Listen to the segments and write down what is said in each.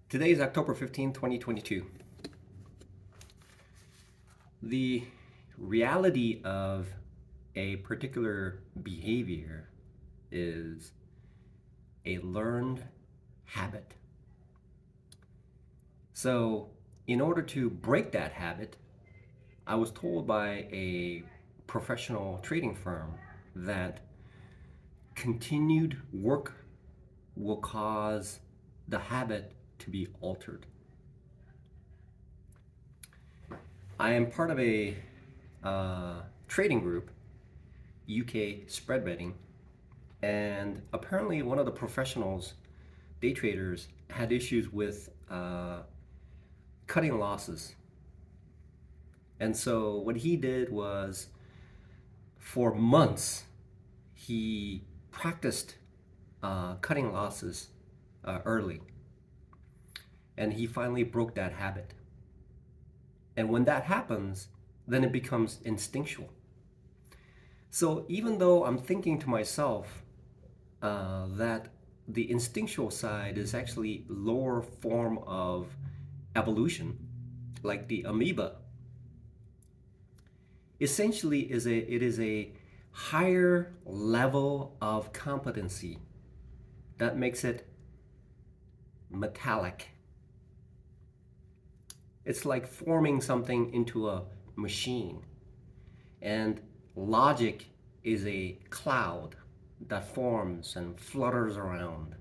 Today is October 15th, 2022. The reality of a particular behavior is a learned habit. So, in order to break that habit, I was told by a professional trading firm that continued work will cause the habit to be altered. I am part of a trading group, UK spread betting, and apparently one of the professionals, day traders, had issues with cutting losses. And so what he did was, for months, he practiced cutting losses early, and he finally broke that habit. And when that happens, then it becomes instinctual. So even though I'm thinking to myself that the instinctual side is actually lower form of evolution, like the amoeba, essentially it is a higher level of competency that makes it metallic. It's like forming something into a machine. And logic is a cloud that forms and flutters around.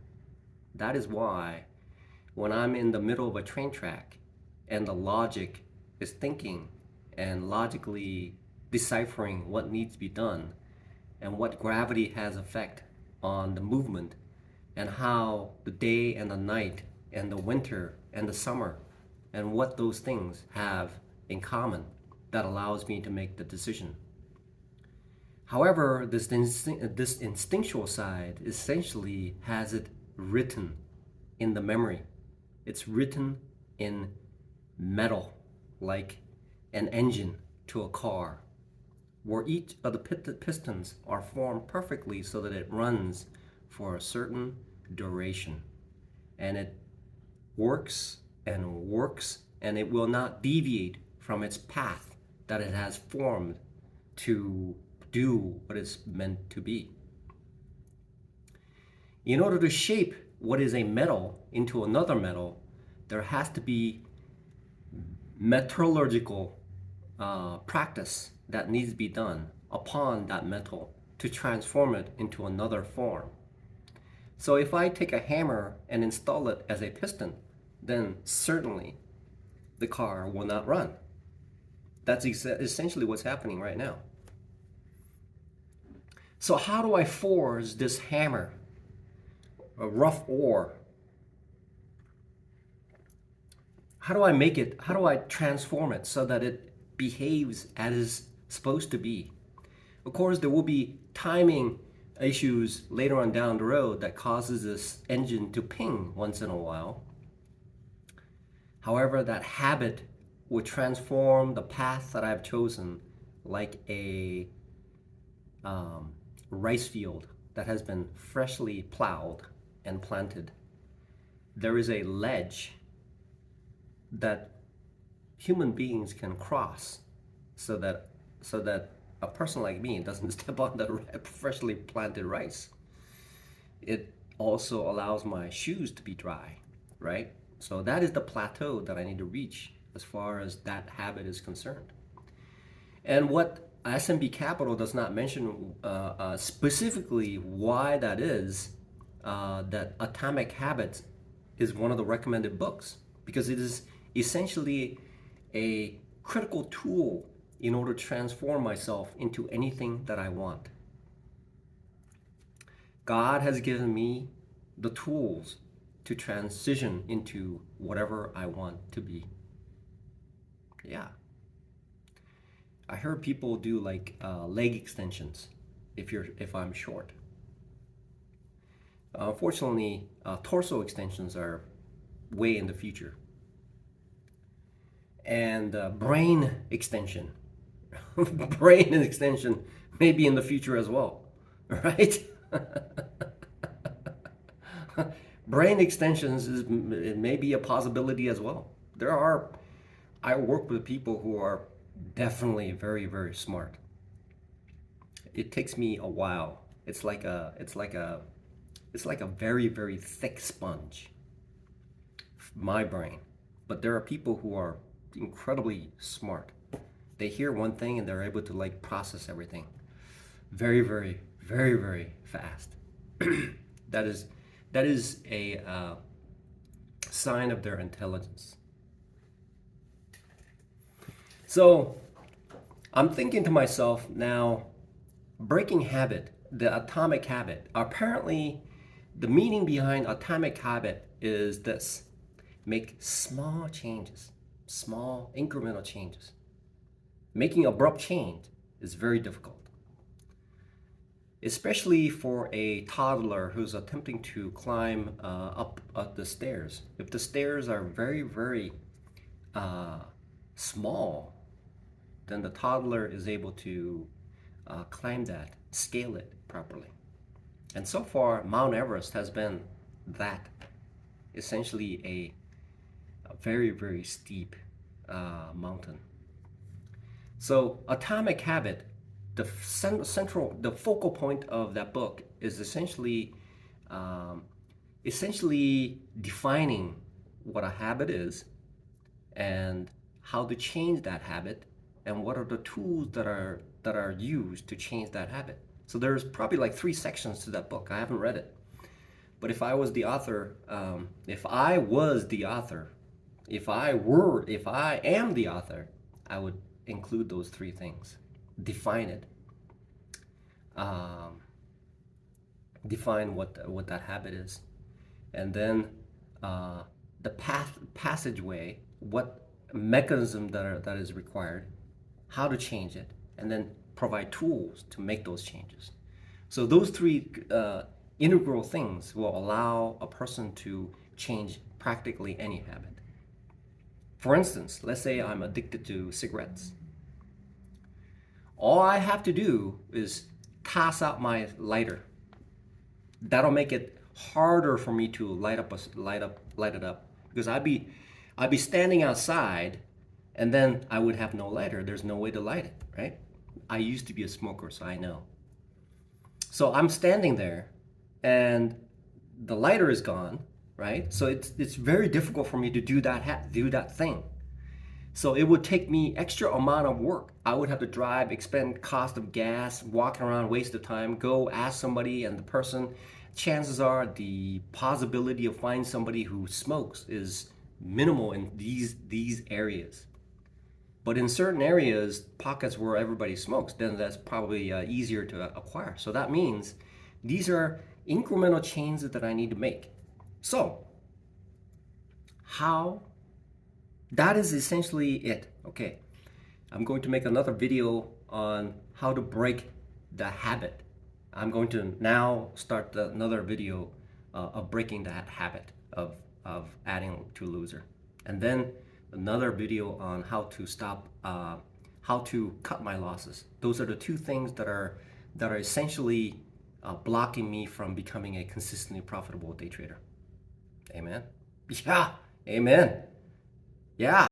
That is why when I'm in the middle of a train track and the logic is thinking and logically deciphering what needs to be done and what gravity has effect on the movement and how the day and the night and the winter and the summer and what those things have in common that allows me to make the decision. However, this instinctual side essentially has it written in the memory. It's written in metal, like an engine to a car, where each of the pistons are formed perfectly so that it runs for a certain duration. And it works and works, and it will not deviate from its path that it has formed to do what it's meant to be. In order to shape what is a metal into another metal, there has to be metallurgical practice that needs to be done upon that metal to transform it into another form. So if I take a hammer and install it as a piston, then certainly the car will not run. That's essentially what's happening right now. So how do I forge this hammer, a rough ore? How do I make it, how do I transform it so that it behaves as it's supposed to be? Of course, there will be timing issues later on down the road that causes this engine to ping once in a while. However, that habit will transform the path that I've chosen like a rice field that has been freshly plowed and planted. There is a ledge that human beings can cross so that a person like me doesn't step on the freshly planted rice. It also allows my shoes to be dry, right? So that is the plateau that I need to reach as far as that habit is concerned. And what SMB Capital does not mention specifically why that is, that Atomic Habits is one of the recommended books, because it is essentially a critical tool in order to transform myself into anything that I want. God has given me the tools to transition into whatever I want to be. Yeah. I heard people do like leg extensions if I'm short. Unfortunately, torso extensions are way in the future. And brain extension, brain extension may be in the future as well, right? Brain extensions is it may be a possibility as well. I work with people who are definitely very, very smart. It takes me a while. It's like a very, very thick sponge, my brain. But there are people who are incredibly smart. They hear one thing and they're able to like process everything very, very, very, very fast. that is that is a sign of their intelligence. So I'm thinking to myself now, breaking habit, the atomic habit. Apparently, the meaning behind atomic habit is this: make small changes, small incremental changes. Making abrupt change is very difficult, especially for a toddler who's attempting to climb up the stairs. If the stairs are very, very small, then the toddler is able to climb that, scale it properly. And so far, Mount Everest has been that, essentially a very, very steep mountain. So, Atomic Habit, the the focal point of that book is um, essentially defining what a habit is and how to change that habit and what are the tools that are used to change that habit. So there's probably like 3 sections to that book. I haven't read it, but if I was the author, if I am the author, I would include those 3 things: define it, um, define what that habit is, and then the passageway, what mechanism that is required, how to change it, and then provide tools to make those changes. So those 3 integral things will allow a person to change practically any habit. For instance, let's say I'm addicted to cigarettes. All I have to do is toss out my lighter. That'll make it harder for me to light it up, because I'd be standing outside, and then I would have no lighter. There's no way to light it, right? I used to be a smoker, so I know. So I'm standing there, and the lighter is gone, right? So it's very difficult for me to do that thing. So it would take me extra amount of work. I would have to drive, expend cost of gas, walking around, waste of time, go ask somebody, and the person, chances are the possibility of finding somebody who smokes is minimal in these areas. But in certain areas, pockets where everybody smokes, then that's probably easier to acquire. So that means these are incremental changes that I need to make. So how that is essentially it. Okay, I'm going to make another video on how to break the habit. I'm going to now start another video of breaking that habit of adding to loser, and then another video on how to stop, how to cut my losses. Those are the 2 things that are essentially blocking me from becoming a consistently profitable day trader. Amen. Yeah. Amen. Yeah.